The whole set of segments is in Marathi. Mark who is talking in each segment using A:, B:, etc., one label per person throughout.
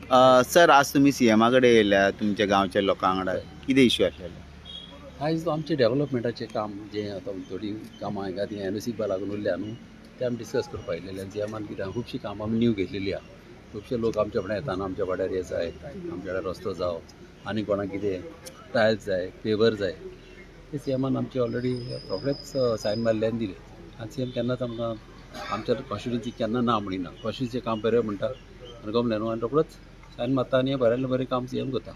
A: सर आज तुम्ही सीएमाकडे येयल्या तुमच्या गांवच्या लोकांकडे कितें इश्यू आसलेलो?
B: आयज आमचे डेव्हलपमेंटाचे काम जे आता थोडी कामां हांगा ती NOC लागून उरल्या न्हू ते आमी डिस्कस करपा आयिल्ले सीएमान कित्याक खुबशीं कामां आमी न्यू घेतलेली आहा. खुबशे लोक आमचे फुडें येताना आमच्या वाड्यार हे जाय आमच्या वाड्यार रस्तो जावं आनी कोणाक कितें टायल्स जाय पेवर जाय ते सीएमान आमचे ऑलरेडी रोखडेच सायन मारले आनी दिले आनी सीएम केन्नाच आमकां आमच्या कॉन्स्टिट्युन्सी केन्ना ना म्हणिना. कॉन्स्टिट्युन्सीचें काम बरें म्हणटा आनी गमलें न्हू आनी रोखडोच सायन मारता आनी बरें बरें काम सीएम करता.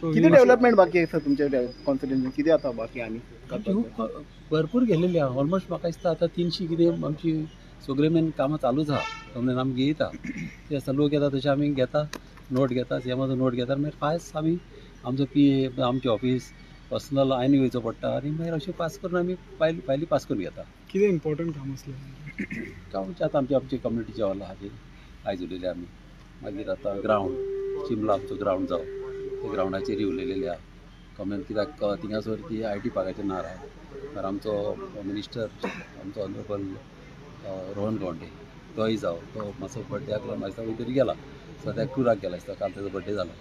C: किती डेव्हलपमेंट बाकी आहे सर तुमच्या कॉन्स्टिट्युन्सी किती आता बाकी आनी
B: आमची खूब भरपूर गेलेली आहा. ऑलमोस्ट म्हाका दिसता आतां 300 कितें आमची सगळे मेन कामां चालूच आहा. गमलेन आमी घेयता ते आसता लोक येता तशें आमी घेता नोट घेता सीएमाचो नोट घेता मागीर पास आमी आमचो PA आमचें ऑफिस पर्सनल आनी वयचो पडटा आनी मागीर अशें पास करून आमी फायली पास करून घेता.
C: किती इम्पॉर्टंट काम असलें
B: कामांचे आतां आमच्या कम्युनिटीचे हॉल आहा ते आयज उलयले आमी. मागीर आतां ग्रावंड चिंबला आमचो ग्रावंड जावं ते ग्रावंडाचेर उलयलेले आहा. कमेंट कित्याक थिंगासर ती IT पार्काचें नार आहा तर आमचो मिनिस्टर आमचो ऑनरेबल रोहन गावंडे तोय जावं तो मातसो बड्डेक लागून म्हाका खंय तरी गेला सद्याक टुराक गेला दिसता काल तेजो बड्डे जालो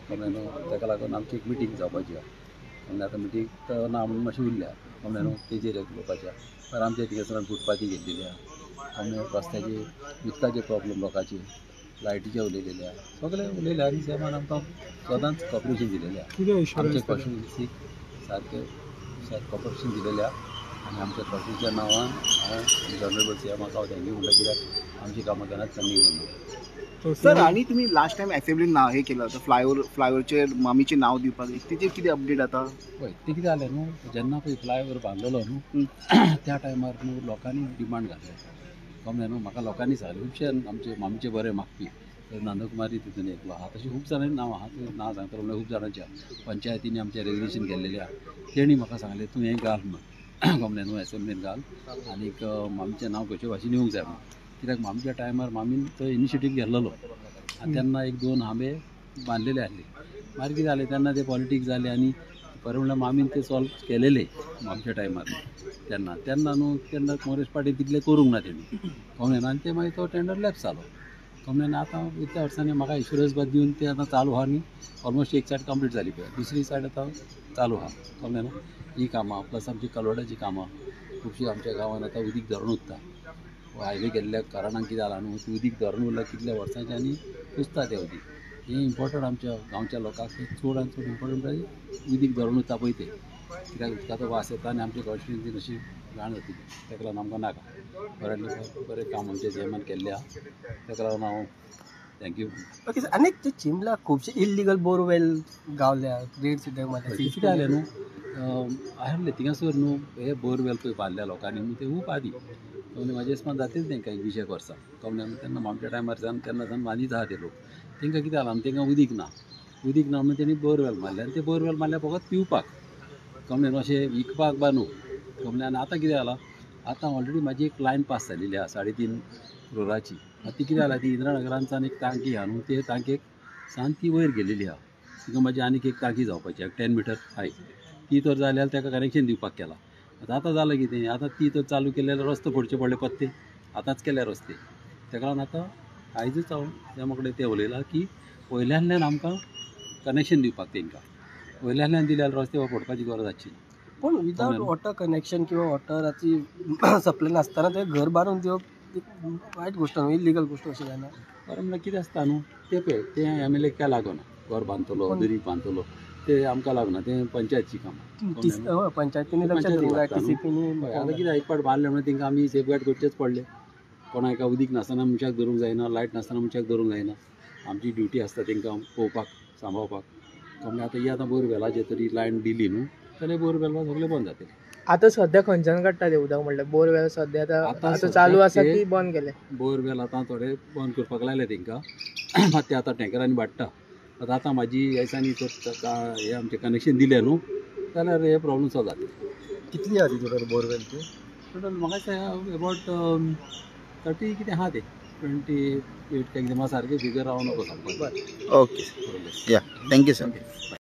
B: कमेन ताका लागून आमची एक मिटींग जावपाची आहा. आनी आतां मिटींग ना म्हणून मातशें उरल्या कमेन तेजेर उलोवपाचें आहा. तर आमच्या थिंगासर फुटपाथी घेतलेली आहा आमी रस्त्याचे उदकाचे प्रॉब्लेम लोकांचे लायटीचे उलयलेले आहा सगळे उलयले आनी सीएमान आमकां सदांच कॉपरेशन दिलेलें आहा. आमचे कॉन्स्टिट्युन्सीक सारकें कॉपरेशन दिलेलें आहा आनी आमच्या कॉन्स्टिट्युन्सीच्या नांवान हांव ऑनरेबल सीएमाक हांव थँक्यू म्हणटा कित्याक आमची कामां केन्नाच पेंडींग जावना.
C: सर आणि तुम्ही लास्ट टाइम असेंब्लीन नाव हे केलं होतं फ्लायओव्हरचेर मामीचे नाव दिवपाक तिचे किती अपडेट आता
B: पळय ते कितें जालें न्हू जेन्ना पळय फ्लायओव्हर बांदलेलो न्हू त्या टायमार न्हू लोकांनी डिमांड घातले कमलें न्हू म्हाका लोकांनी सांगलें खुबशे आमचे मामीचे बरे मागपी नंदकुमारी तितून एकलो आहा तशें खूब जाणांनी नांव आहा तें नांव सांगतलो म्हणल्यार खूब जाणांच्या पंचायतींनी आमचें रेग्युलेशन केल्लेलें आहा तेणी म्हाका सांगलें तूं हें घाल म्हणून गमलें न्हू असेंब्लीन घाल आनीक मामीचें नांव खंयचे भाशेन येवंक जाय म्हणून कित्याक मामीच्या टायमार मामीन तो इनिशिएटीव घेतलेलो आनी तेन्ना 1-2 हांबे बांदलेले आसले मागीर कितें जालें तेन्ना ते पॉलिटिक्स जाले आनी बरें म्हणल्यार मामीन ते सॉल्व केलेले आमच्या टायमार तेन्ना न्हू तेन्ना काँग्रेस पार्टी तितलें करूंक ना तेणी कमलेन आनी ते मागीर तो टेंडर लॅप्स जालो कमलेन आतां इतल्या वर्सांनी म्हाका इन्शुरन्स बद दिवन ते आतां चालू आहा न्ही ऑलमोस्ट एक सायड कंप्लीट जाली पळय दुसरी सायड आतां चालू आहा कमलेन ही कामां प्लस आमची कलवडाची कामां खुबशीं आमच्या गांवांत आतां उदीक धरण उरता हायवे गेल्ल्या कारणान कितें जालां न्हू उदीक धरण उरलां कितल्या वर्सांचें आनी कुसता तें उदीक हें इम्पॉर्टंट आमच्या गांवच्या लोकांक चड आनी चड इम्पॉर्टंट उदीक धरण उरता पळय तें कित्याक उदकाचो वास येता आनी आमच्या कॉन्स्टिट्युन्सीन अशी घाण जातली ताका लागून आमकां नाका बरें काम आमच्या सीएमान केल्लें आहा ताका लागून हांव थँक्यू.
D: ओके सर अनेक ते चिंबला खुबशे इल्लिगल बोरवेल गावल्या रेड सुद्दां मारता
B: कितें जालें न्हू आहले थिंगासर न्हू हे बोरवेल पळय बांदल्या लोकांनी न्हू ते खूब आदी कमलें म्हाजे हिसपान जातीच तांकां 1-2 वर्सां कमलें तेन्ना आमच्या टायमार तेन्ना सावन बांदीत आहा ते लोक तांकां कितें जालां तांकां उदीक ना म्हणून तेणी बोरवेल मारले आनी ते बोरवेल मारल्या फकत पिवपाक कमलें अशें विकपाक बा न्हू कमलें आनी आतां कितें जालां आतां ऑलरेडी म्हाजी एक लायन पास जालेली आहा 3.5 करोडाची ती कितें जालां ती इंदिरानगरांसान एक टांकी आहा न्हू ते टांकेक सान ती वयर गेलेली आहा तिका म्हाजी आनीक एक टांकी जावपाची 10 मिटर हाय ती तर जाल्यार ताका कनेक्शन दिवपाक केलां आतां जालां कितें आतां ती तर चालू केलेले रस्तो फोडचे पडले पत्ते आतांच केल्या रस्ते ताका लागून आतां आयजूच हांव त्या कडेन ते उलयलां की वयल्यान आमकां कनेक्शन दिवपाक तांकां वयल्यान दिल्यार रस्ते फोडपाची गरज आसची ना.
D: पूण विदाउट वॉटर कनेक्शन किंवा वॉटराची सप्लाय नासतना ते घर बांदून दिवप वायट गोश्ट न्हू इलिगल गोश्ट अशी जायना.
B: बरें म्हणल्यार कितें आसता न्हू ते पळय ते MLA काय लागना घर बांदतलो दुरीग बांदतलो ते आमकां लागना ते पंचायतची कामां
D: पंचायतींनी लक्ष दिवंक जाय TCPनी
B: आतां कितें एक पाट बांदलें म्हणून तांकां आमी सेफगार्ड करचेच पडले कोणाक एका उदीक नासतना मनशाक धरूंक जायना लायट नासतना मनशाक धरूंक जायना आमची ड्युटी आसता तांकां पळोवपाक सांबाळपाक कमलें आतां ही आतां बोरवेलाचेर तरी लायन दिली न्हू जाल्यार बोरवेल सगळें बंद जातलें.
E: आता सध्या खंयच्यान काडटा ते उदक म्हणल्यार बोरवेल सध्या आतां चालू आसा की बंद केले
B: बोरवेल आतां थोडे बंद करपाक लायले तांकां मात ते आतां टँकरांनी बाट्टा आतां म्हाजी दिसांनी हे आमचें कनेक्शन दिलें न्हू जाल्यार हे प्रॉब्लम सॉल्व जातले.
D: कितली आहा ती टोटल बोरवेल ती
B: टोटल म्हाका दिसता अबावट 30 कितें आहा ते 28 काय कितें म्हाका सारकें फिगर हांव नको सांगपाक.
A: ओके या थँक्यू सर.